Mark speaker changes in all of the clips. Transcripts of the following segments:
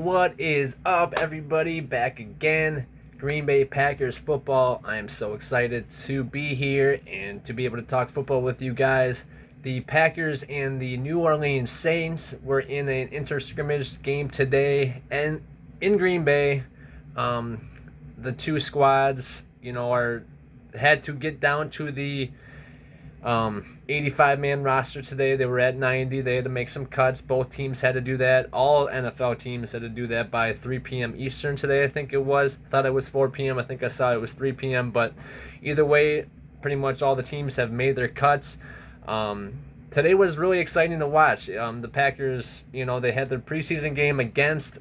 Speaker 1: What is up, everybody? Back again. Green Bay Packers football. I am so excited to be here and to be able to talk football with you guys. The Packers and the New Orleans Saints were in an inter-scrimmage game today and in Green Bay. The two squads, had to get down to the 85-man roster today. They were at 90. They had to make some cuts. Both teams had to do that. All NFL teams had to do that by 3 p.m. Eastern today, I think it was. I thought it was 4 p.m. I think I saw it was 3 p.m. But either way, pretty much all the teams have made their cuts. Today was really exciting to watch. The Packers, they had their preseason game against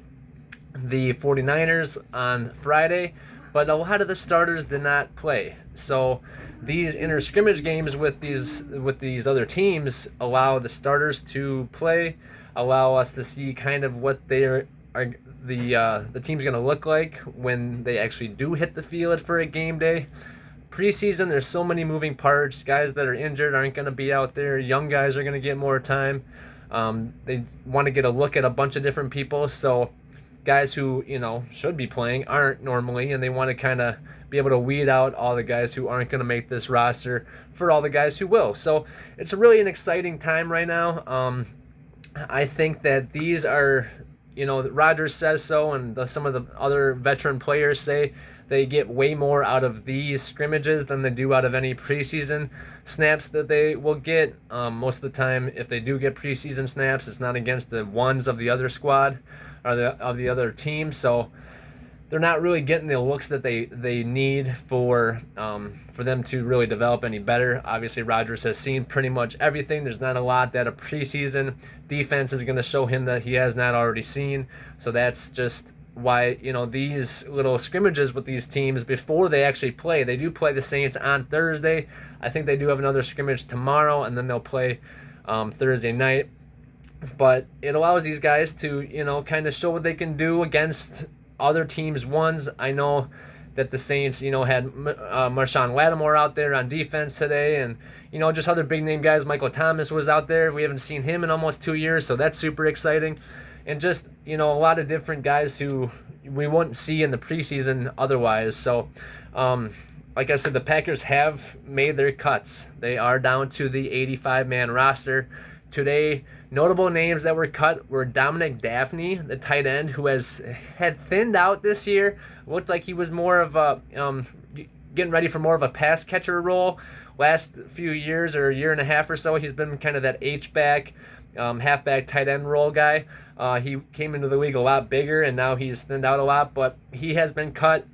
Speaker 1: the 49ers on Friday, but a lot of the starters did not play. So these inter-scrimmage games with these other teams allow the starters to play, allow us to see kind of what the team's going to look like when they actually do hit the field for a game day. Preseason, there's so many moving parts. Guys that are injured aren't going to be out there. Young guys are going to get more time. They want to get a look at a bunch of different people. So guys who, should be playing aren't normally, and they want to kind of be able to weed out all the guys who aren't going to make this roster for all the guys who will. So it's really an exciting time right now. I think that these are, Rodgers says so, and some of the other veteran players say they get way more out of these scrimmages than they do out of any preseason snaps that they will get. Most of the time, if they do get preseason snaps, it's not against the ones of the other squad or of the other team. So they're not really getting the looks that they need for them to really develop any better. Obviously, Rodgers has seen pretty much everything. There's not a lot that a preseason defense is going to show him that he has not already seen. So that's just why, these little scrimmages with these teams before they actually play. They do play the Saints on Thursday. I think they do have another scrimmage tomorrow, and then they'll play Thursday night. But it allows these guys to, kind of show what they can do against other teams' ones. I know that the Saints, had Marshawn Lattimore out there on defense today, and, just other big-name guys. Michael Thomas was out there. We haven't seen him in almost 2 years, so that's super exciting. And just, a lot of different guys who we wouldn't see in the preseason otherwise. So, like I said, the Packers have made their cuts. They are down to the 85-man roster. Today, notable names that were cut were Dominic Dafney, the tight end, who had thinned out this year. Looked like he was more of a getting ready for more of a pass catcher role. Last few years or a year and a half or so, he's been kind of that H-back, halfback tight end role guy. He came into the league a lot bigger, and now he's thinned out a lot, but he has been cut.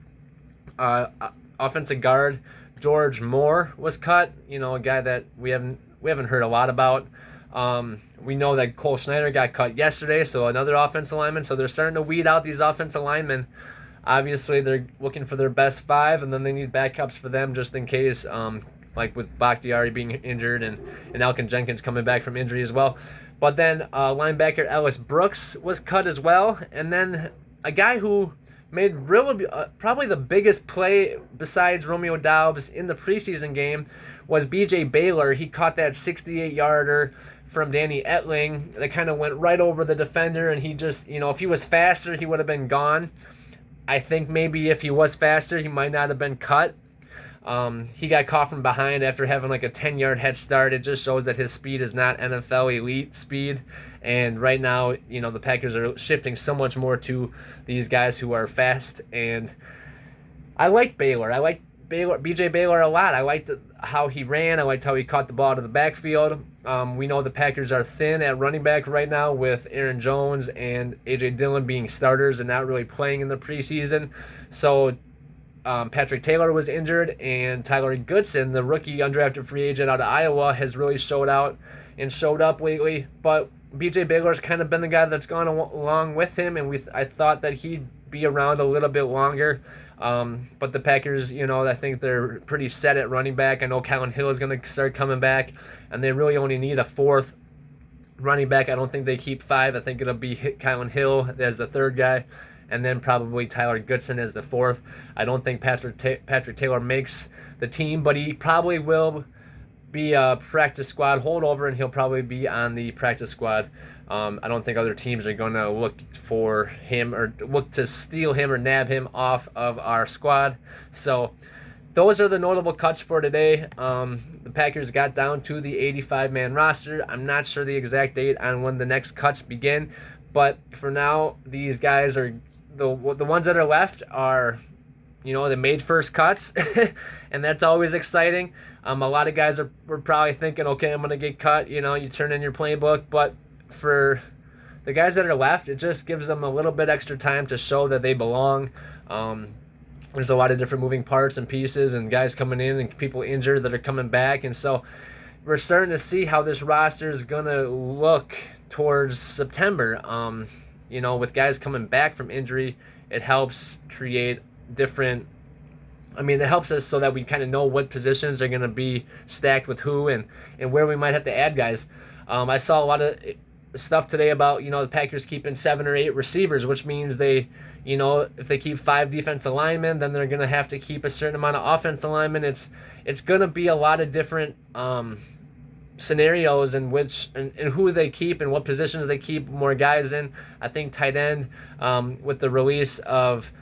Speaker 1: Offensive guard George Moore was cut, a guy that we haven't heard a lot about. We know that Cole Schneider got cut yesterday, so another offensive lineman. So they're starting to weed out these offensive linemen. Obviously, they're looking for their best five, and then they need backups for them just in case, like with Bakhtiari being injured and Alkin Jenkins coming back from injury as well. But then linebacker Ellis Brooks was cut as well. And then a guy who made really probably the biggest play besides Romeo Doubs in the preseason game was B.J. Baylor. He caught that 68-yarder from Danny Etling that kind of went right over the defender, and he just, if he was faster, he would have been gone. I think maybe if he was faster, he might not have been cut. He got caught from behind after having like a 10-yard head start. It just shows that his speed is not NFL elite speed. And right now, the Packers are shifting so much more to these guys who are fast. And I like Baylor. I like B.J. Baylor a lot. I liked how he ran. I liked how he caught the ball to the backfield. We know the Packers are thin at running back right now with Aaron Jones and A.J. Dillon being starters and not really playing in the preseason. So Patrick Taylor was injured, and Tyler Goodson, the rookie undrafted free agent out of Iowa, has really showed out and showed up lately. But B.J. Baylor's kind of been the guy that's gone along with him, and I thought that he'd be around a little bit longer. But the Packers, I think they're pretty set at running back. I know Kellen Hill is going to start coming back, and they really only need a fourth running back. I don't think they keep five. I think it'll be Kellen Hill as the third guy, and then probably Tyler Goodson as the fourth. I don't think Patrick Taylor makes the team, but he probably will be a practice squad holdover, and he'll probably be on the practice squad I don't think other teams are going to look for him or look to steal him or nab him off of our squad. So those are the notable cuts for today. The Packers got down to the 85-man roster. I'm not sure the exact date on when the next cuts begin, but for now, these guys are the ones that are left are, they made first cuts, and that's always exciting. A lot of guys were probably thinking, okay, I'm going to get cut. You turn in your playbook, but for the guys that are left, it just gives them a little bit extra time to show that they belong. There's a lot of different moving parts and pieces and guys coming in and people injured that are coming back. And so we're starting to see how this roster is going to look towards September. With guys coming back from injury, it helps create different... it helps us so that we kind of know what positions are going to be stacked with who and where we might have to add guys. I saw a lot of stuff today about, the Packers keeping 7 or 8 receivers, which means they, if they keep 5 defensive linemen, then they're going to have to keep a certain amount of offensive linemen. It's going to be a lot of different scenarios in which and who they keep and what positions they keep more guys in. I think tight end with the release of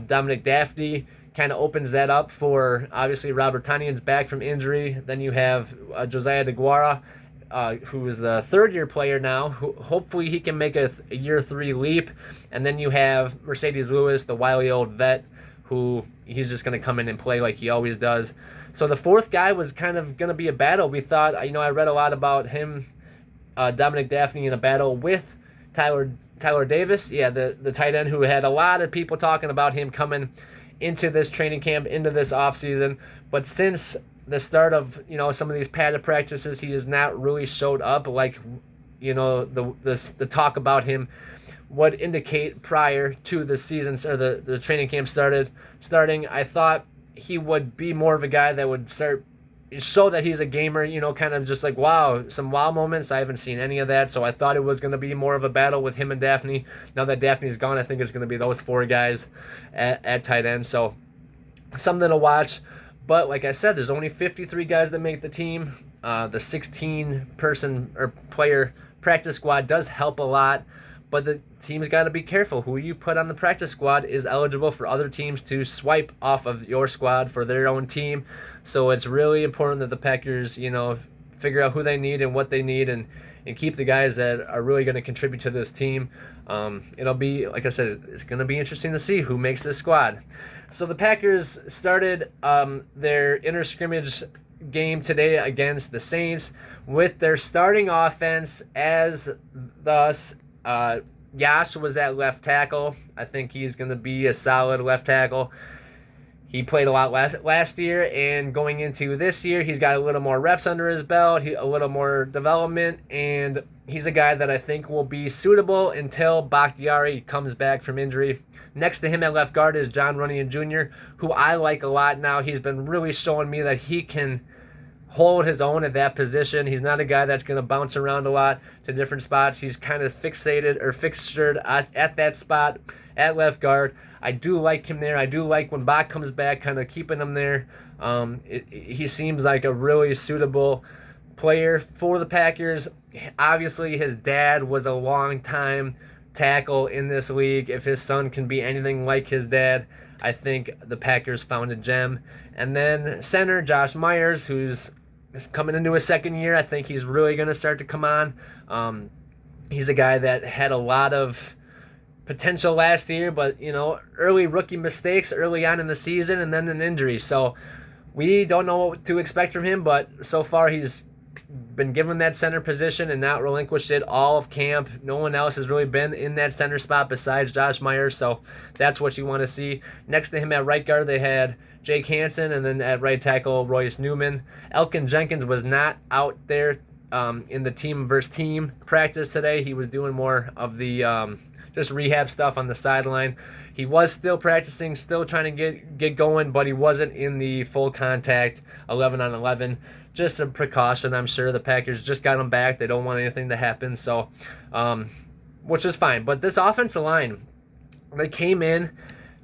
Speaker 1: Dominic Daphne kind of opens that up for, obviously, Robert Tonyan's back from injury. Then you have Josiah DeGuara, who is the third-year player now. Hopefully he can make a year 3 leap. And then you have Mercedes Lewis, the wily old vet, who he's just going to come in and play like he always does. So the fourth guy was kind of going to be a battle. We thought, I read a lot about him, Dominic Daphne, in a battle with Tyler Davis, the tight end who had a lot of people talking about him coming into this training camp, into this offseason. But since the start of, some of these padded practices, he has not really showed up like, the talk about him would indicate prior to the season or the training camp starting. I thought he would be more of a guy that would show that he's a gamer, kind of just like, some wow moments. I haven't seen any of that, so I thought it was going to be more of a battle with him and Daphne. Now that Daphne's gone, I think it's going to be those 4 guys at tight end, so something to watch. But like I said, there's only 53 guys that make the team. The 16-person or player practice squad does help a lot, but the team's got to be careful. Who you put on the practice squad is eligible for other teams to swipe off of your squad for their own team. So it's really important that the Packers, figure out who they need and what they need and keep the guys that are really going to contribute to this team. It'll be, like I said, it's going to be interesting to see who makes this squad. So the Packers started their inter-scrimmage game today against the Saints with their starting offense as thus. Yash was at left tackle. I think he's going to be a solid left tackle. He played a lot last year, and going into this year, he's got a little more reps under his belt, a little more development, and he's a guy that I think will be suitable until Bakhtiari comes back from injury. Next to him at left guard is John Runyan Jr., who I like a lot now. He's been really showing me that he can hold his own at that position. He's not a guy that's going to bounce around a lot to different spots. He's kind of fixated or fixtured at that spot at left guard. I do like him there. I do like when Bach comes back, kind of keeping him there. He seems like a really suitable player for the Packers. Obviously, his dad was a long-time tackle in this league. If his son can be anything like his dad, I think the Packers found a gem. And then center, Josh Myers, who's coming into his second year. I think he's really going to start to come on. He's a guy that had a lot of potential last year, but, early rookie mistakes early on in the season and then an injury. So we don't know what to expect from him, but so far he's been given that center position and not relinquished it all of camp. No one else has really been in that center spot besides Josh Myers, so that's what you want to see. Next to him at right guard, they had Jake Hansen, and then at right tackle, Royce Newman. Elkin Jenkins was not out there in the team versus team practice today. He was doing more of the just rehab stuff on the sideline. He was still practicing, still trying to get going, but he wasn't in the full contact 11-on-11. Just a precaution, I'm sure. The Packers just got him back. They don't want anything to happen, so which is fine. But this offensive line, they came in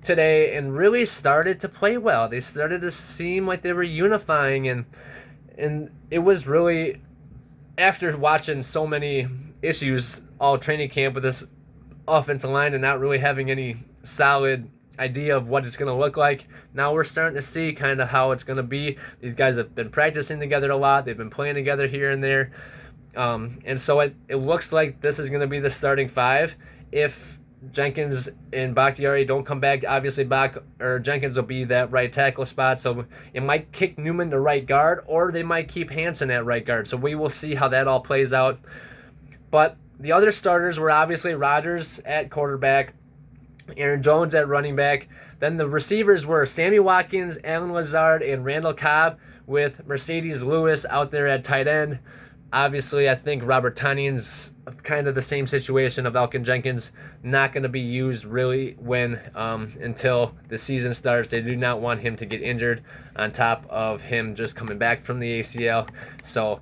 Speaker 1: today and really started to play well. They started to seem like they were unifying, and it was really, after watching so many issues all training camp with this offensive line and not really having any solid idea of what it's going to look like. Now we're starting to see kind of how it's going to be. These guys have been practicing together a lot. They've been playing together here and there. And so it looks like this is going to be the starting five. If Jenkins and Bakhtiari don't come back, obviously Jenkins will be that right tackle spot. So it might kick Newman to right guard, or they might keep Hansen at right guard. So we will see how that all plays out. But the other starters were obviously Rodgers at quarterback, Aaron Jones at running back. Then the receivers were Sammy Watkins, Allen Lazard, and Randall Cobb, with Mercedes Lewis out there at tight end. Obviously, I think Robert Tonyan's kind of the same situation of Elgton Jenkins, not going to be used really until the season starts. They do not want him to get injured on top of him just coming back from the ACL. So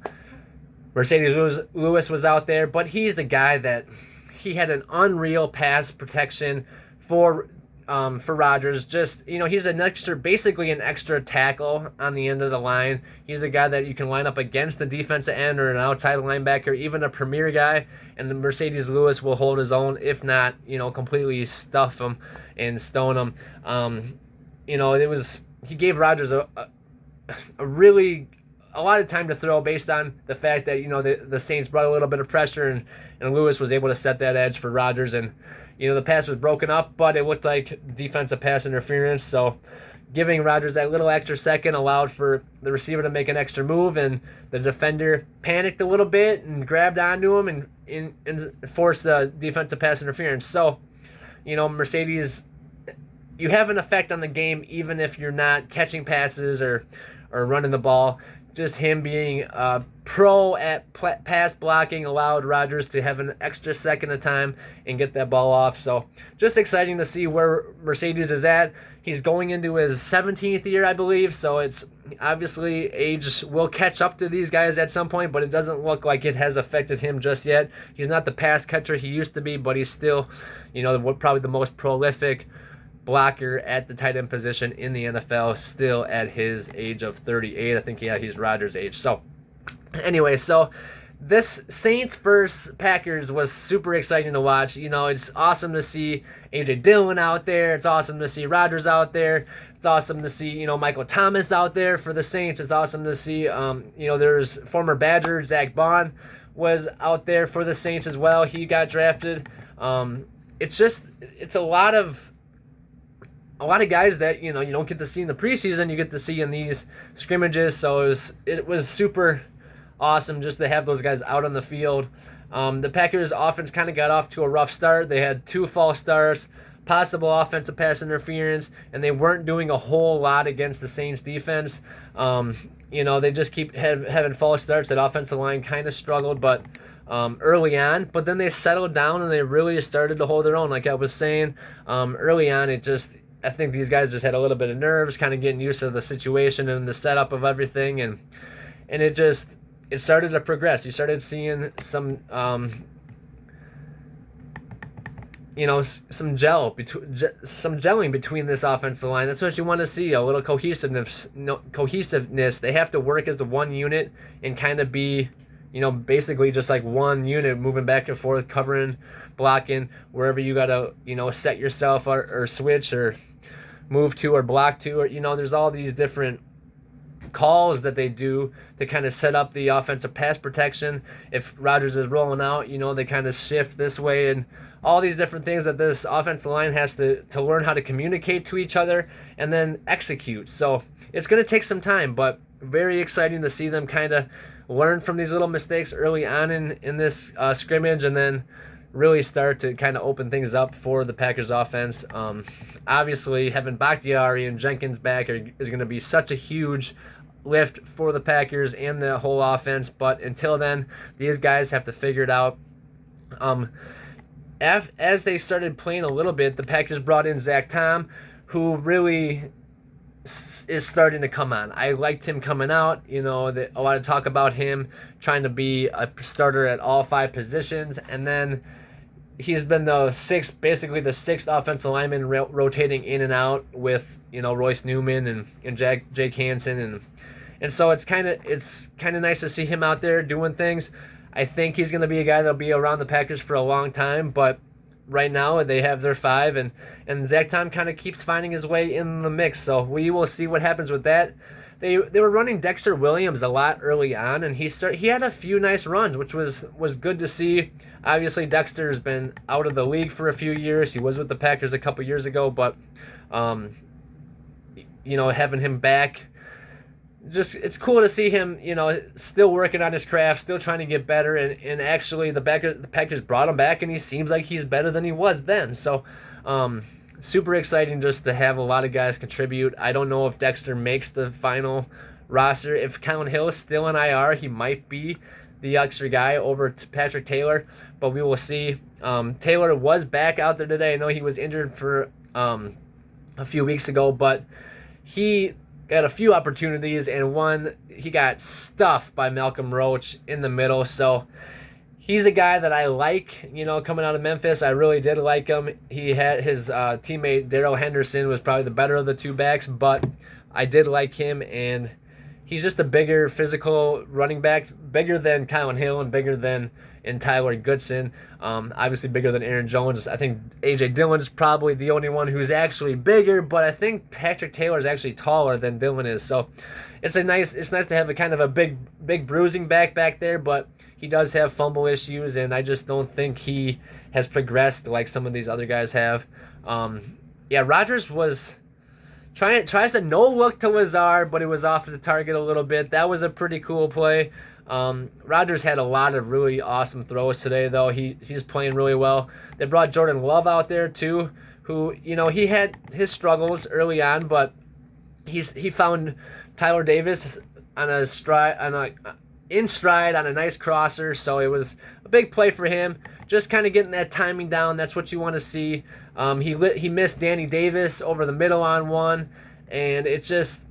Speaker 1: Mercedes Lewis was out there, but he's the guy that he had an unreal pass protection for Rodgers. Just, he's basically an extra tackle on the end of the line. He's a guy that you can line up against the defensive end or an outside linebacker, even a premier guy, and the Mercedes Lewis will hold his own, if not, completely stuff him and stone him. He gave Rodgers a lot of time to throw based on the fact that, the Saints brought a little bit of pressure and Lewis was able to set that edge for Rodgers. And, the pass was broken up, but it looked like defensive pass interference. So giving Rodgers that little extra second allowed for the receiver to make an extra move, and the defender panicked a little bit and grabbed onto him and forced the defensive pass interference. So, Mercedes, you have an effect on the game even if you're not catching passes or running the ball. Just him being pro at pass blocking allowed Rodgers to have an extra second of time and get that ball off. So just exciting to see where Mercedes is at. He's going into his 17th year, I believe, so it's obviously age will catch up to these guys at some point, but it doesn't look like it has affected him just yet. He's not the pass catcher he used to be, but he's still, probably the most prolific blocker at the tight end position in the NFL, still at his age of 38. I think, he's Rodgers' age. So anyway, this Saints versus Packers was super exciting to watch. It's awesome to see A.J. Dillon out there. It's awesome to see Rodgers out there. It's awesome to see, Michael Thomas out there for the Saints. It's awesome to see, there's former Badger Zach Bond was out there for the Saints as well. He got drafted. It's a lot of guys that, you don't get to see in the preseason, you get to see in these scrimmages. So it was super awesome just to have those guys out on the field. The Packers offense kind of got off to a rough start. They had 2 false starts, possible offensive pass interference, and they weren't doing a whole lot against the Saints defense. They just keep having false starts. That offensive line kind of struggled, but early on, but then they settled down and they really started to hold their own. Like I was saying, early on, I think these guys just had a little bit of nerves, kind of getting used to the situation and the setup of everything, and it started to progress. You started seeing some some gelling between this offensive line. That's what you want to see, a little cohesiveness. They have to work as a one unit and kind of be, basically just like one unit moving back and forth, covering, blocking, wherever you got to, set yourself or switch or move to or block to, or, there's all these different calls that they do to kind of set up the offensive pass protection. If Rodgers is rolling out, they kind of shift this way, and all these different things that this offensive line has to learn how to communicate to each other and then execute. So it's going to take some time, but very exciting to see them kind of learn from these little mistakes early on in this scrimmage, and then really start to kind of open things up for the Packers offense. Obviously, having Bakhtiari and Jenkins back is going to be such a huge lift for the Packers and the whole offense, but until then, these guys have to figure it out. As they started playing a little bit, the Packers brought in Zach Tom, who really is starting to come on. I liked him coming out. A lot of talk about him trying to be a starter at all 5 positions, and then he's been the sixth offensive lineman rotating in and out with Royce Newman and Jake Hansen, and so it's kind of nice to see him out there doing things. I think he's going to be a guy that'll be around the Packers for a long time, but right now they have their 5, and Zach Tom kind of keeps finding his way in the mix. So we will see what happens with that. They were running Dexter Williams a lot early on, and he had a few nice runs, which was good to see. Obviously, Dexter's been out of the league for a few years. He was with the Packers a couple years ago, but having him back, just it's cool to see him, still working on his craft, still trying to get better, and actually the Packers brought him back, and he seems like he's better than he was then. So, super exciting just to have a lot of guys contribute. I don't know if Dexter makes the final roster. If Kellen Hill is still in IR, he might be the extra guy over to Patrick Taylor, but we will see. Taylor was back out there today. I know he was injured for a few weeks ago, but he got a few opportunities, and one, he got stuffed by Malcolm Roach in the middle. So he's a guy that I like, coming out of Memphis. I really did like him. He had his teammate Darrell Henderson was probably the better of the two backs, but I did like him, and he's just a bigger physical running back, bigger than Kylan Hill and bigger than Tyler Goodson. Obviously bigger than Aaron Jones. I think A.J. Dillon's probably the only one who's actually bigger, but I think Patrick Taylor is actually taller than Dillon is. So it's nice to have a kind of a big bruising back there, but he does have fumble issues, and I just don't think he has progressed like some of these other guys have. Rodgers was tries a no look to Lazard, but it was off the target a little bit. That was a pretty cool play. Rodgers had a lot of really awesome throws today, though. He's playing really well. They brought Jordan Love out there too, who he had his struggles early on, but he found Tyler Davis in stride on a nice crosser. So it was a big play for him. Just kind of getting that timing down. That's what you want to see. He missed Danny Davis over the middle on one, and he just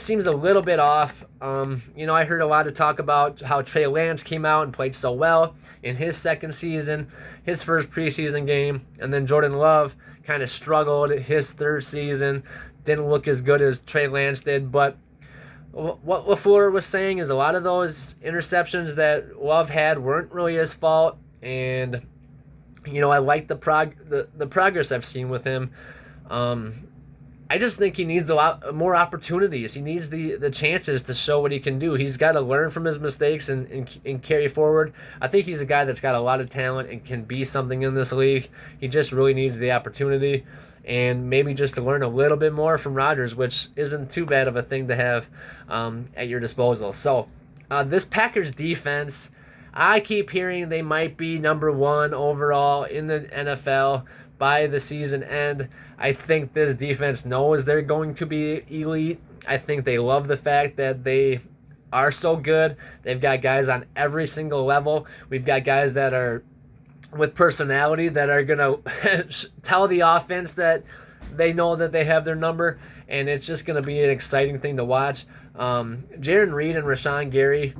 Speaker 1: seems a little bit off. I heard a lot of talk about how Trey Lance came out and played so well in his second season, his first preseason game, and then Jordan Love kind of struggled his third season, didn't look as good as Trey Lance did. But what LaFleur was saying is a lot of those interceptions that Love had weren't really his fault, and I like the progress I've seen with him. I just think he needs a lot more opportunities. He needs the chances to show what he can do. He's got to learn from his mistakes and carry forward. I think he's a guy that's got a lot of talent and can be something in this league. He just really needs the opportunity, and maybe just to learn a little bit more from Rodgers, which isn't too bad of a thing to have at your disposal. So this Packers defense, I keep hearing they might be number 1 overall in the NFL by the season end. I think this defense knows they're going to be elite. I think they love the fact that they are so good. They've got guys on every single level. We've got guys that are with personality that are going to tell the offense that they know that they have their number, and it's just going to be an exciting thing to watch. Jaron Reid and Rashawn Gary,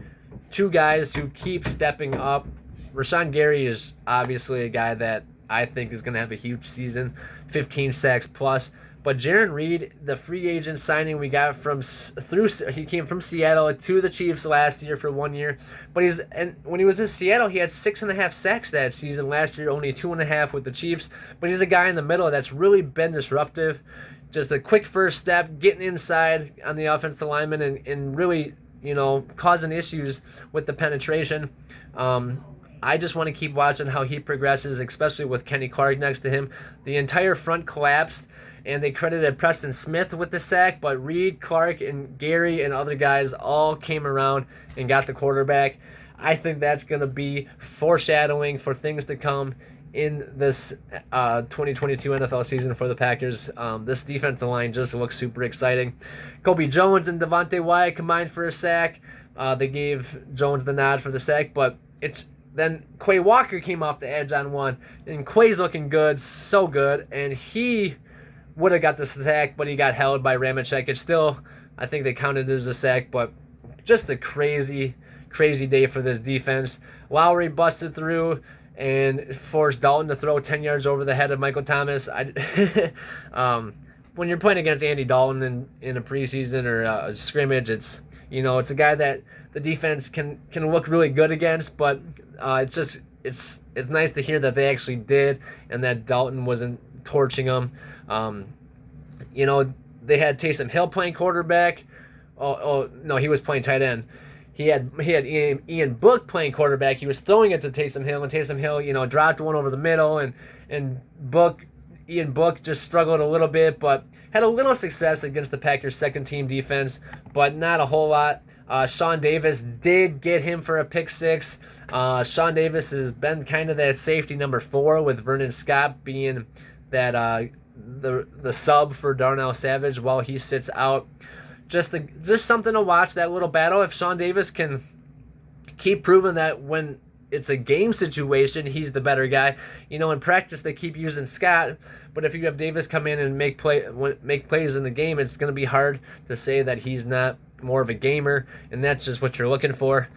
Speaker 1: two guys who keep stepping up. Rashawn Gary is obviously a guy that I think is going to have a huge season, 15 sacks plus. But Jaron Reid, the free agent signing we got he came from Seattle to the Chiefs last year for 1 year. But when he was in Seattle, he had 6.5 sacks that season. Last year, only 2.5 with the Chiefs. But he's a guy in the middle that's really been disruptive. Just a quick first step, getting inside on the offensive lineman and really, causing issues with the penetration. I just want to keep watching how he progresses, especially with Kenny Clark next to him. The entire front collapsed, and they credited Preston Smith with the sack, but Reed, Clark, and Gary and other guys all came around and got the quarterback. I think that's going to be foreshadowing for things to come in this 2022 NFL season for the Packers. This defensive line just looks super exciting. Kobe Jones and Devontae Wyatt combined for a sack. They gave Jones the nod for the sack, but then Quay Walker came off the edge on one, and Quay's looking good, so good, and he would have got the sack, but he got held by Ramczyk. It's still, I think they counted it as a sack, but just a crazy, crazy day for this defense. Lowry busted through and forced Dalton to throw 10 yards over the head of Michael Thomas. But when you're playing against Andy Dalton in a preseason or a scrimmage, it's a guy that the defense can look really good against, but it's nice to hear that they actually did and that Dalton wasn't torching them. They had Taysom Hill playing quarterback. Oh no, he was playing tight end. He had Ian Book playing quarterback. He was throwing it to Taysom Hill, and Taysom Hill, dropped one over the middle, and Ian Book just struggled a little bit, but had a little success against the Packers' second-team defense, but not a whole lot. Sean Davis did get him for a pick six. Sean Davis has been kind of that safety number 4, with Vernon Scott being that the sub for Darnell Savage while he sits out. Just something to watch, that little battle. If Sean Davis can keep proving that when it's a game situation, he's the better guy. In practice they keep using Scott, but if you have Davis come in and make plays in the game, it's going to be hard to say that he's not more of a gamer, and that's just what you're looking for.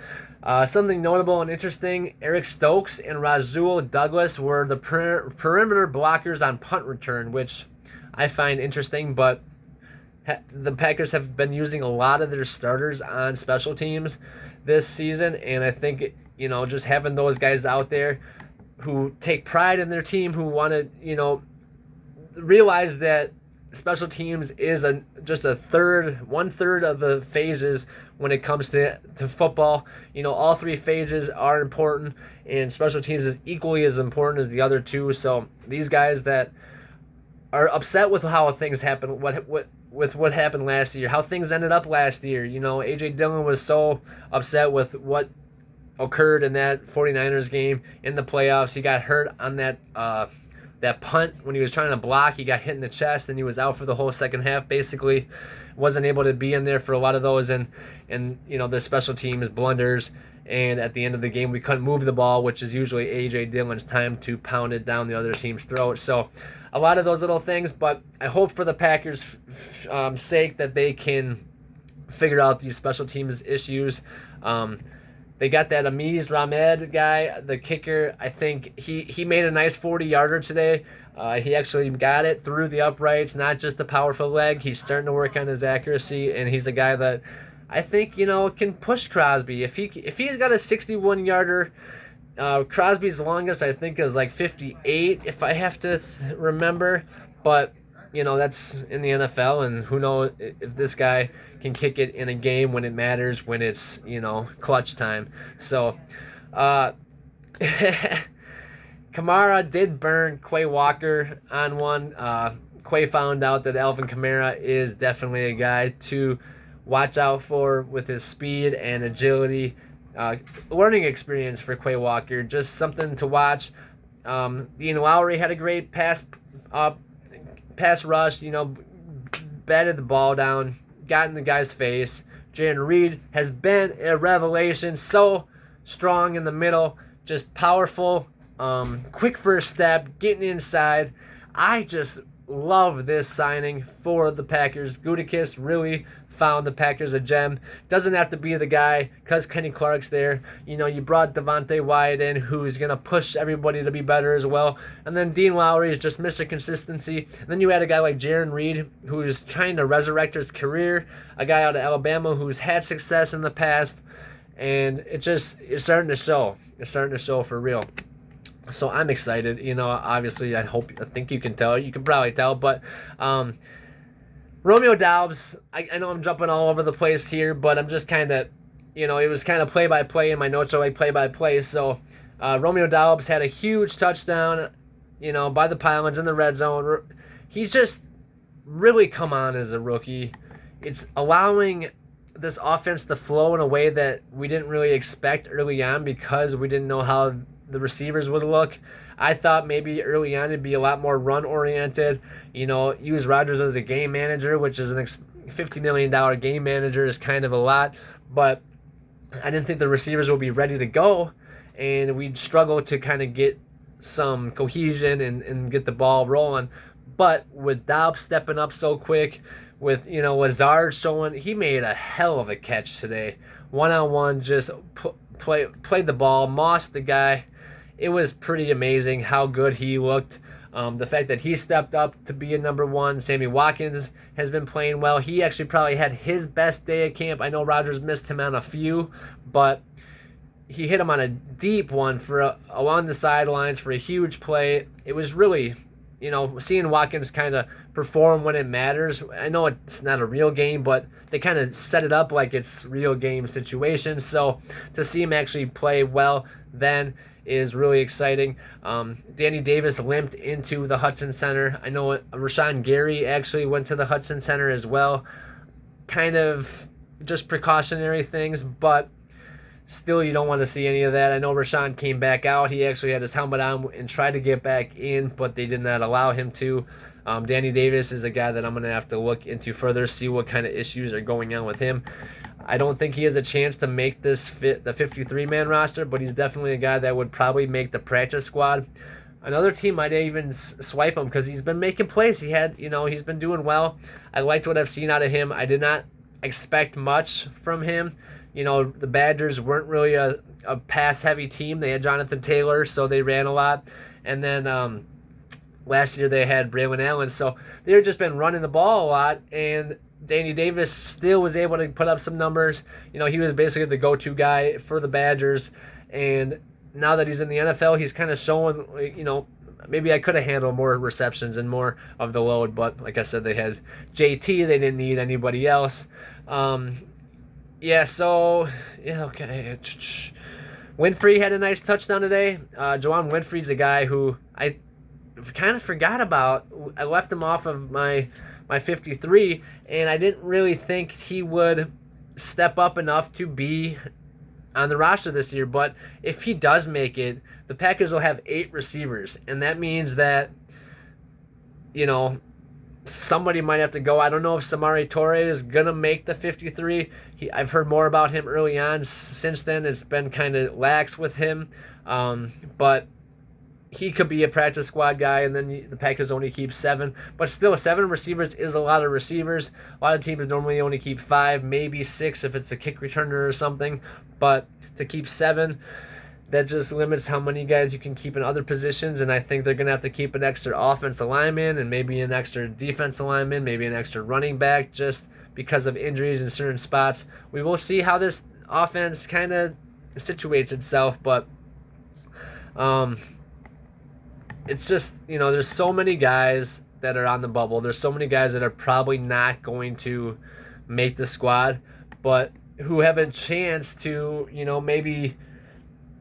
Speaker 1: Something notable and interesting, Eric Stokes and Rasul Douglas were the perimeter blockers on punt return, which I find interesting, but the Packers have been using a lot of their starters on special teams this season, and I think just having those guys out there who take pride in their team, who want to realize that special teams is just one third of the phases when it comes to football. All 3 phases are important, and special teams is equally as important as the other 2. So these guys that are upset with how things happen, what happened last year, how things ended up last year. A.J. Dillon was so upset with what occurred in that 49ers game in the playoffs. He got hurt on that punt when he was trying to block. He got hit in the chest, and he was out for the whole second half, basically. Wasn't able to be in there for a lot of those, and the special teams blunders. And at the end of the game, we couldn't move the ball, which is usually A.J. Dillon's time to pound it down the other team's throat. So a lot of those little things, but I hope for the Packers' sake that they can figure out these special teams issues. They got that Amiz Rahmed guy, the kicker. I think he made a nice 40-yarder today. He actually got it through the uprights, not just the powerful leg. He's starting to work on his accuracy, and he's a guy that I think can push Crosby. If he's got a 61-yarder, Crosby's longest I think is like 58, if I have to remember. But that's in the NFL, and who knows if this guy can kick it in a game when it matters, when it's clutch time. So Kamara did burn Quay Walker on one. Quay found out that Alvin Kamara is definitely a guy to watch out for with his speed and agility. Learning experience for Quay Walker, just something to watch. Dean Lowry had a great pass rush, batted the ball down, got in the guy's face. Jaron Reid has been a revelation, so strong in the middle, just powerful, quick first step, getting inside. I just love this signing for the Packers. Gutekunst really found the Packers a gem. Doesn't have to be the guy because Kenny Clark's there. You brought Devontae Wyatt in, who's going to push everybody to be better as well. And then Dean Lowry is just Mr. Consistency. And then you had a guy like Jaron Reid, who is trying to resurrect his career. A guy out of Alabama who's had success in the past. And it's starting to show. It's starting to show for real. So I'm excited. Obviously, I think you can tell. You can probably tell. But Romeo Doubs, I know I'm jumping all over the place here, but I'm just kind of, it was kind of play-by-play, and my notes are like play-by-play. So Romeo Doubs had a huge touchdown, by the pylons in the red zone. He's just really come on as a rookie. It's allowing this offense to flow in a way that we didn't really expect early on because we didn't know how the receivers would look. I thought maybe early on it'd be a lot more run-oriented, use Rodgers as a game manager, which is $50 million game manager is kind of a lot, but I didn't think the receivers would be ready to go, and we'd struggle to kind of get some cohesion and get the ball rolling. But with Dobbs stepping up so quick, with Lazard showing, he made a hell of a catch today. One-on-one, just played the ball, mossed the guy. It was pretty amazing how good he looked. The fact that he stepped up to be a number one. Sammy Watkins has been playing well. He actually probably had his best day at camp. I know Rodgers missed him on a few, but he hit him on a deep one along the sidelines for a huge play. It was really, seeing Watkins kind of perform when it matters. I know it's not a real game, but they kind of set it up like it's real game situations. So to see him actually play well then is really exciting. Danny Davis limped into the Hudson Center. I know Rashawn Gary actually went to the Hudson Center as well. Kind of just precautionary things, but still, you don't want to see any of that. I know Rashawn came back out. He actually had his helmet on and tried to get back in, but they did not allow him to. Danny Davis is a guy that I'm going to have to look into further, see what kind of issues are going on with him. I don't think he has a chance to make this fit the 53-man roster, but he's definitely a guy that would probably make the practice squad. Another team might even swipe him because he's been making plays. He's been doing well. I liked what I've seen out of him. I did not expect much from him. The Badgers weren't really a pass-heavy team. They had Jonathan Taylor, so they ran a lot. And then last year they had Braylon Allen, so they've just been running the ball a lot. And Danny Davis still was able to put up some numbers. He was basically the go-to guy for the Badgers. And now that he's in the NFL, he's kind of showing, maybe I could have handled more receptions and more of the load. But like I said, they had JT. They didn't need anybody else. Okay. Winfrey had a nice touchdown today. Jawan Winfrey's a guy who I kind of forgot about. I left him off of my 53, and I didn't really think he would step up enough to be on the roster this year. But if he does make it, the Packers will have 8 receivers, and that means that, somebody might have to go. I don't know if Samari Toure is going to make the 53. I've heard more about him early on. Since then, it's been kind of lax with him. But he could be a practice squad guy, and then the Packers only keep 7. But still, 7 receivers is a lot of receivers. A lot of teams normally only keep 5, maybe 6 if it's a kick returner or something. But to keep 7, that just limits how many guys you can keep in other positions, and I think they're going to have to keep an extra offensive lineman and maybe an extra defensive lineman, maybe an extra running back just because of injuries in certain spots. We will see how this offense kind of situates itself, but it's just, there's so many guys that are on the bubble. There's so many guys that are probably not going to make the squad, but who have a chance to, maybe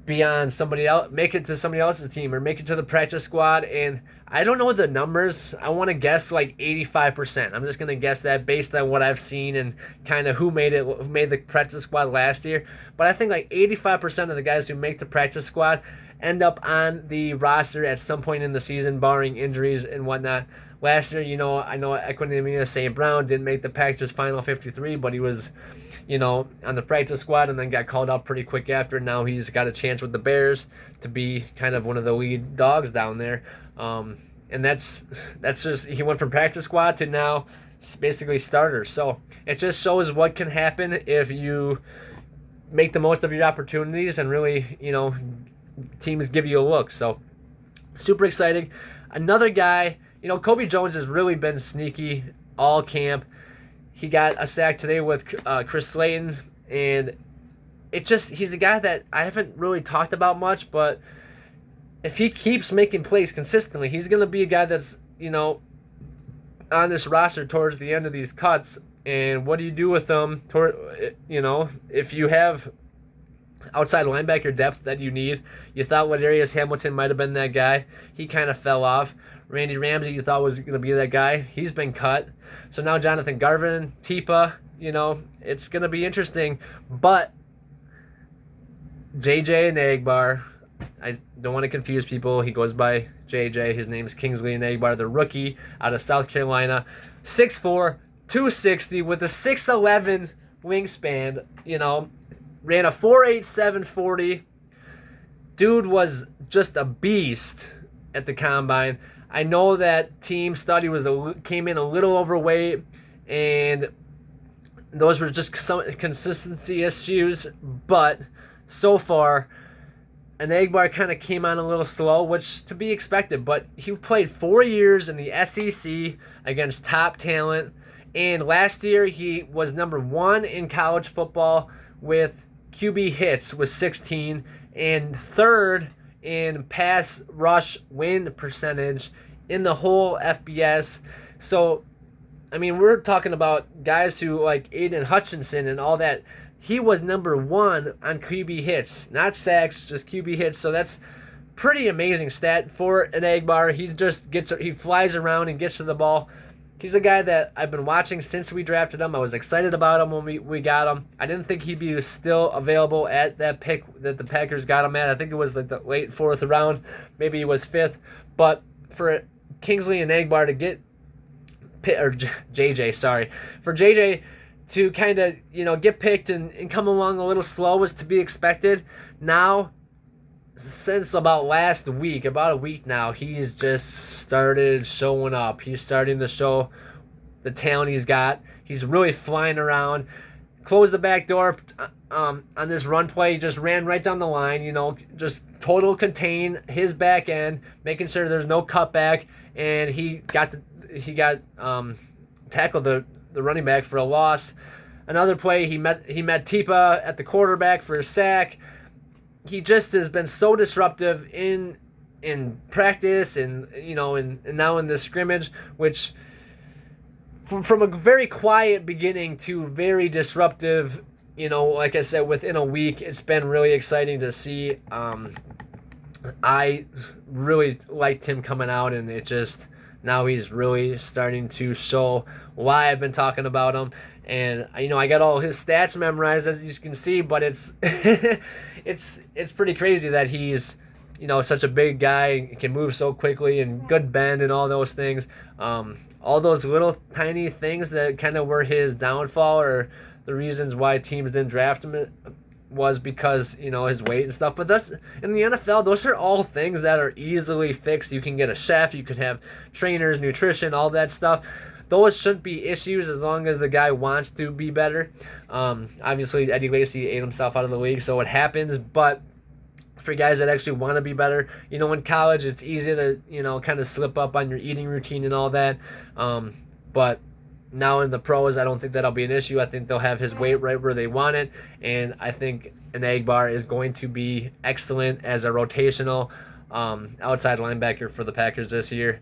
Speaker 1: be on somebody else, make it to somebody else's team or make it to the practice squad. And I don't know the numbers. I want to guess like 85%. I'm just going to guess that based on what I've seen and kind of who made the practice squad last year. But I think like 85% of the guys who make the practice squad end up on the roster at some point in the season, barring injuries and whatnot. Last year, I know Equanimeous St. Brown didn't make the Packers final 53, but he was, on the practice squad and then got called up pretty quick after. Now he's got a chance with the Bears to be kind of one of the lead dogs down there. And that's just, he went from practice squad to now basically starter. So it just shows what can happen if you make the most of your opportunities and really, teams give you a look. So super exciting. Another guy, Kobe Jones has really been sneaky all camp. He got a sack today with Chris Slayton, and he's a guy that I haven't really talked about much, but if he keeps making plays consistently, he's going to be a guy that's, on this roster towards the end of these cuts. And what do you do with them? If you have outside linebacker depth that you need, you thought Ladarius Hamilton might have been that guy. He kind of fell off. Randy Ramsey, you thought was going to be that guy. He's been cut. So now Jonathan Garvin, Tipa, it's going to be interesting. But JJ Enagebare, I don't want to confuse people. He goes by JJ. His name is Kingsley Enagebare, the rookie out of South Carolina. 6'4", 260 with a 6'11 wingspan, ran a 4.87 40. Dude was just a beast at the combine. I know that team study came in a little overweight, and those were just some consistency issues, but so far Enagebare kind of came on a little slow, which to be expected, but he played 4 years in the SEC against top talent, and last year he was number 1 in college football with QB hits with 16 and 3rd in pass rush win percentage in the whole FBS. So, I mean, we're talking about guys who like Aiden Hutchinson and all that. He was number 1 on QB hits, not sacks, just QB hits. So that's pretty amazing stat for Enagebare. He flies around and gets to the ball. He's a guy that I've been watching since we drafted him. I was excited about him when we got him. I didn't think he'd be still available at that pick that the Packers got him at. I think it was like the late 4th round. Maybe he was 5th. But for Kingsley Enagebare to get for JJ to kind of, get picked and come along a little slow was to be expected. Now, since about a week now, he's just started showing up. He's starting to show the talent he's got. He's really flying around. Closed the back door on this run play. He just ran right down the line, just total contain his back end, making sure there's no cutback, and he tackled the running back for a loss. Another play, he met Tipa at the quarterback for a sack. He just has been so disruptive in practice and now in this scrimmage, which from a very quiet beginning to very disruptive, like I said, within a week, it's been really exciting to see. I really liked him coming out, and now he's really starting to show why I've been talking about him. And I got all his stats memorized, as you can see, but it's it's pretty crazy that he's such a big guy, can move so quickly, and good bend and all those things. All those little tiny things that kind of were his downfall, or the reasons why teams didn't draft him, was because his weight and stuff. But that's in the NFL, those are all things that are easily fixed. You can get a chef, you could have trainers, nutrition, all that stuff. Those shouldn't be issues as long as the guy wants to be better. Obviously, Eddie Lacy ate himself out of the league, so it happens. But for guys that actually want to be better, in college, it's easy to, kind of slip up on your eating routine and all that. But now in the pros, I don't think that'll be an issue. I think they'll have his weight right where they want it. And I think Enagebare is going to be excellent as a rotational outside linebacker for the Packers this year.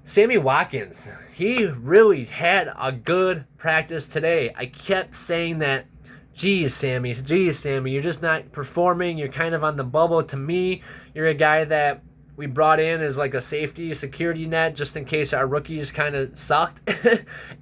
Speaker 1: Sammy Watkins, he really had a good practice today. I kept saying that, geez, Sammy, you're just not performing. You're kind of on the bubble. To me, you're a guy that we brought in as like a security net, just in case our rookies kind of sucked.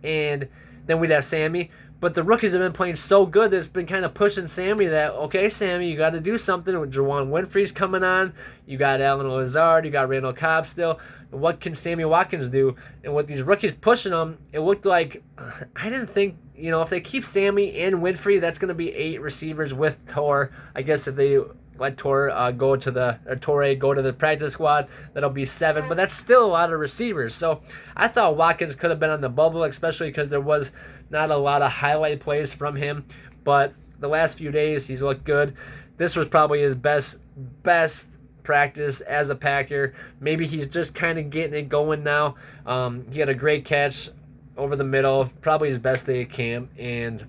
Speaker 1: And then we'd have Sammy. But the rookies have been playing so good that it's been kind of pushing Sammy that, okay, Sammy, you got to do something. Jaron Winfrey's coming on. You got Allen Lazard. You got Randall Cobb still. What can Sammy Watkins do? And with these rookies pushing them, it looked like, I didn't think, if they keep Sammy and Winfrey, that's going to be 8 receivers with Tor. I guess if they let Torre go to the practice squad, that'll be 7. But that's still a lot of receivers. So I thought Watkins could have been on the bubble, especially because there was not a lot of highlight plays from him. But the last few days, he's looked good. This was probably his best practice as a Packer. Maybe he's just kind of getting it going now. He had a great catch over the middle, probably his best day at camp. And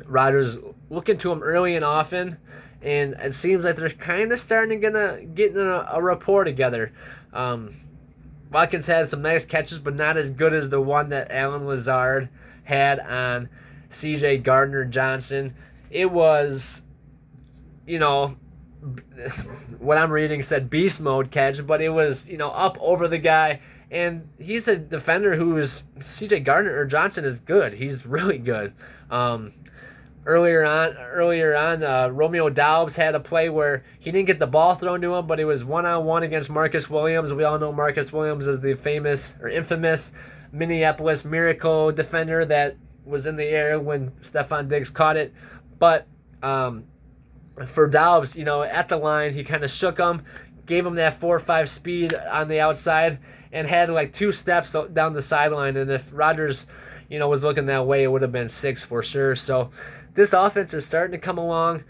Speaker 1: Rodgers looking to him early and often. And it seems like they're kind of starting to get a rapport together. Watkins had some nice catches, but not as good as the one that Allen Lazard had on C.J. Gardner-Johnson. It was, what I'm reading said beast mode catch, but it was, up over the guy. And he's a defender C.J. Gardner-Johnson is good. He's really good. Earlier on, Romeo Doubs had a play where he didn't get the ball thrown to him, but it was one-on-one against Marcus Williams. We all know Marcus Williams is the famous or infamous Minneapolis Miracle defender that was in the air when Stephon Diggs caught it. But for Doubs, at the line, he kind of shook him, gave him that 4.5 speed on the outside, and had like 2 steps down the sideline. And if Rodgers, was looking that way, it would have been 6 for sure. So this offense is starting to come along.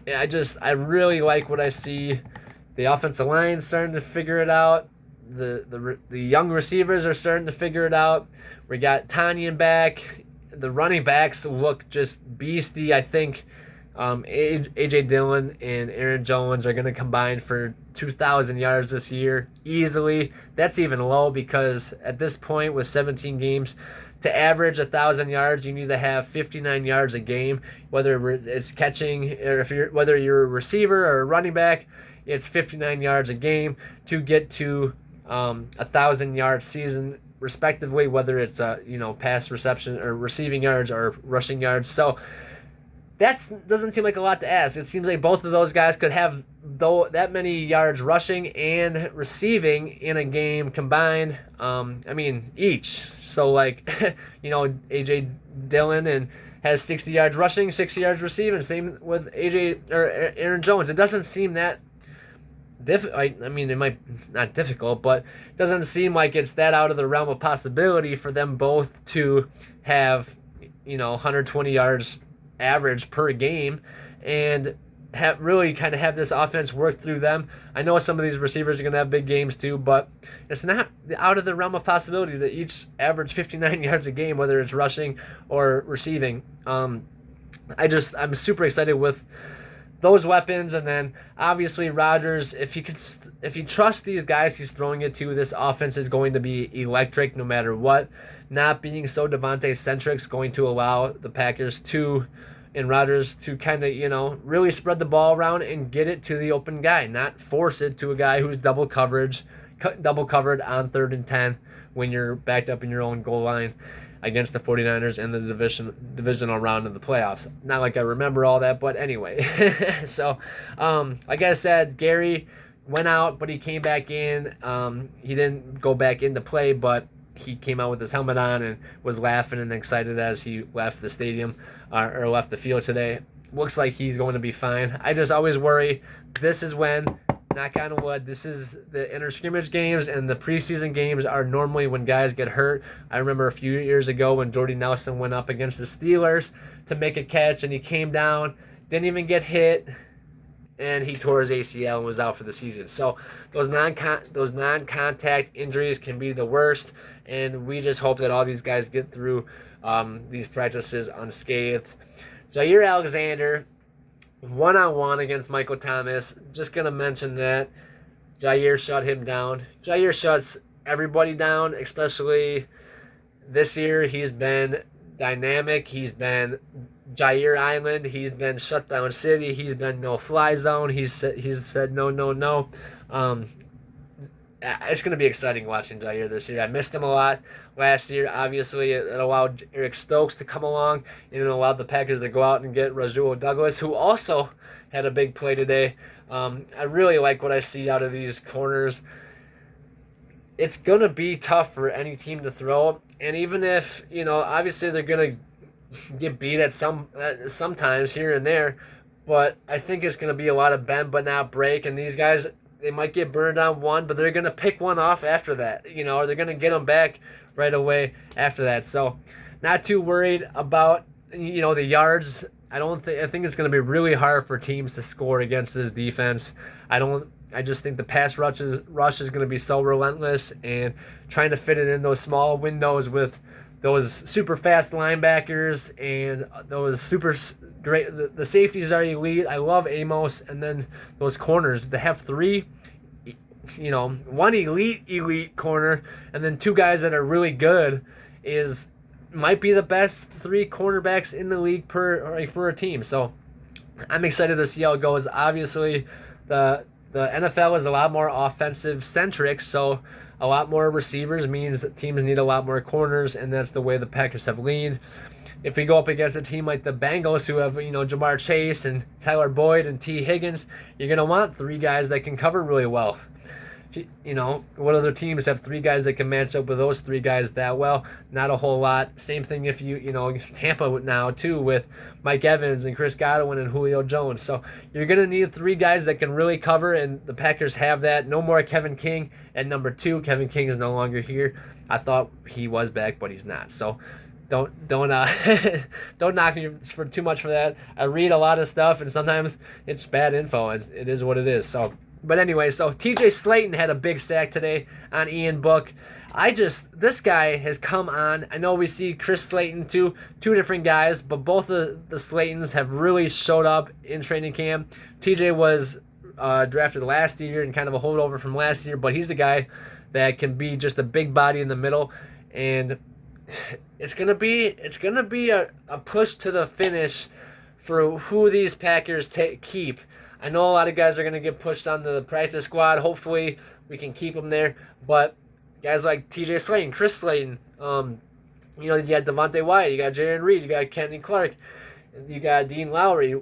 Speaker 1: I really like what I see. The offensive line starting to figure it out. The young receivers are starting to figure it out. We got Tanyan back. The running backs look just beastie. I think A.J. Dillon and Aaron Jones are going to combine for 2,000 yards this year easily. That's even low because at this point with 17 games, to average 1,000 yards, you need to have 59 yards a game. Whether it's catching or whether you're a receiver or a running back, it's 59 yards a game to get to 1,000-yard season, respectively. Whether it's pass reception or receiving yards or rushing yards. So that doesn't seem like a lot to ask. It seems like both of those guys could have that many yards rushing and receiving in a game combined. Each. So AJ Dillon and has 60 yards rushing, 60 yards receiving. Same with AJ or Aaron Jones. It doesn't seem that it might not difficult, but it doesn't seem like it's that out of the realm of possibility for them both to have 120 yards average per game and have this offense work through them. I know some of these receivers are going to have big games too, but it's not out of the realm of possibility that each average 59 yards a game, whether it's rushing or receiving. I'm super excited with those weapons, and then obviously Rodgers, if he trusts these guys he's throwing it to, this offense is going to be electric no matter what. Not being so Devontae-centric is going to allow the Packers and Rodgers to kind of, really spread the ball around and get it to the open guy, not force it to a guy who's double covered on 3rd and 10 when you're backed up in your own goal line against the 49ers in the divisional round of the playoffs. Not like I remember all that, but anyway. So, like I said, Gary went out, but he came back in. He didn't go back into play, but he came out with his helmet on and was laughing and excited as he left the stadium or left the field today. Looks like he's going to be fine. I just always worry. This is when, knock on wood, this is the inter-scrimmage games, and the preseason games are normally when guys get hurt. I remember a few years ago when Jordy Nelson went up against the Steelers to make a catch, and he came down, didn't even get hit, and he tore his ACL and was out for the season. So those non-contact injuries can be the worst, and we just hope that all these guys get through these practices unscathed. Jair Alexander, one-on-one against Michael Thomas. Just going to mention that Jair shut him down. Jair shuts everybody down, especially this year. He's been dynamic. He's been Jair Island. He's been shutdown city. He's been no-fly zone. He's said no. It's going to be exciting watching Jair this year. I missed him a lot last year. Obviously, it allowed Eric Stokes to come along, and it allowed the Packers to go out and get Rasul Douglas, who also had a big play today. I really like what I see out of these corners. It's going to be tough for any team to throw, and even if, obviously they're going to get beat at sometimes here and there, but I think it's going to be a lot of bend but not break, and these guys, they might get burned on one, but they're going to pick one off after that, or they're going to get them back right away after that. So not too worried about, the yards. I think it's going to be really hard for teams to score against this defense. I just think the pass rush is going to be so relentless, and trying to fit it in those small windows with those super fast linebackers and those super great. The safeties are elite. I love Amos, and then those corners. They have three, one elite corner, and then two guys that are really good. Might be the best three cornerbacks in the league for a team. So I'm excited to see how it goes. Obviously, the NFL is a lot more offensive centric, so a lot more receivers means that teams need a lot more corners, and that's the way the Packers have leaned. If we go up against a team like the Bengals, who have Jamar Chase and Tyler Boyd and T. Higgins, you're going to want three guys that can cover really well. What other teams have three guys that can match up with those three guys that well? Not a whole lot. Same thing if Tampa now too, with Mike Evans and Chris Godwin and Julio Jones. So you're going to need three guys that can really cover, and the Packers have that. No more Kevin King at number 2. Kevin King is no longer here. I thought he was back, but he's not. So don't don't knock me for too much for that. I read a lot of stuff, and sometimes it's bad info. It is what it is. So, but anyway, so TJ Slayton had a big sack today on Ian Book. This guy has come on. I know we see Chris Slayton too, two different guys, but both of the Slaytons have really showed up in training camp. TJ was drafted last year and kind of a holdover from last year, but he's the guy that can be just a big body in the middle, and it's gonna be a push to the finish for who these Packers keep. I know a lot of guys are gonna get pushed onto the practice squad. Hopefully we can keep them there, but guys like TJ Slayton, Chris Slayton, you got Devontae Wyatt, you got Jaron Reid, you got Kenny Clark, you got Dean Lowry.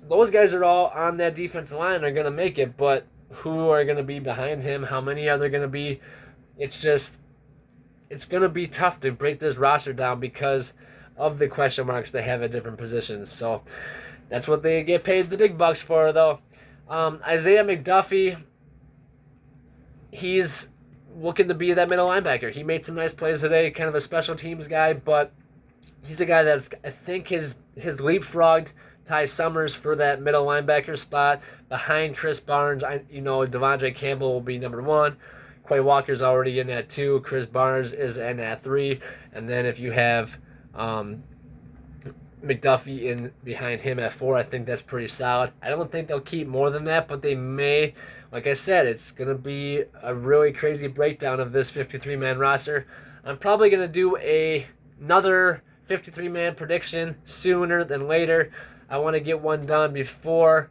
Speaker 1: Those guys are all on that defensive line are gonna make it, but who are gonna be behind him? How many are there gonna be? It's going to be tough to break this roster down because of the question marks they have at different positions. So that's what they get paid the big bucks for, though. Isaiah McDuffie, he's looking to be that middle linebacker. He made some nice plays today, kind of a special teams guy, but he's a guy that's, I think, his leapfrogged Ty Summers for that middle linebacker spot behind Chris Barnes. Devondre Campbell will be number 1. Quay Walker's already in at 2. Chris Barnes is in at 3. And then if you have McDuffie in behind him at 4, I think that's pretty solid. I don't think they'll keep more than that, but they may. Like I said, it's going to be a really crazy breakdown of this 53-man roster. I'm probably going to do another 53-man prediction sooner than later. I want to get one done before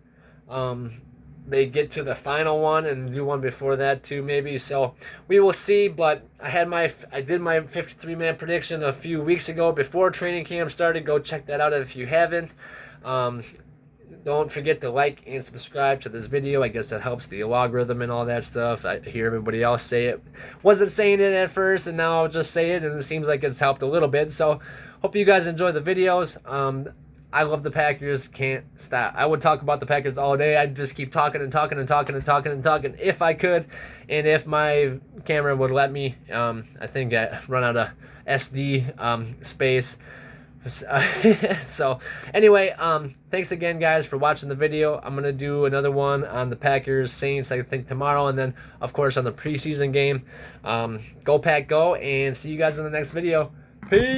Speaker 1: they get to the final one, and do one before that too, maybe. So we will see. But I did my 53-man prediction a few weeks ago before training camp started. Go check that out if you haven't. Don't forget to like and subscribe to this video. I guess that helps the algorithm and all that stuff. I hear everybody else say it. Wasn't saying it at first, and now I'll just say it, and it seems like it's helped a little bit. So hope you guys enjoy the videos. I love the Packers. Can't stop. I would talk about the Packers all day. I'd just keep talking and talking and talking and talking and talking if I could, and if my camera would let me. I think I run out of SD space. So anyway, thanks again, guys, for watching the video. I'm gonna do another one on the Packers Saints, I think, tomorrow, and then of course on the preseason game. Go Pack, go, and see you guys in the next video. Peace.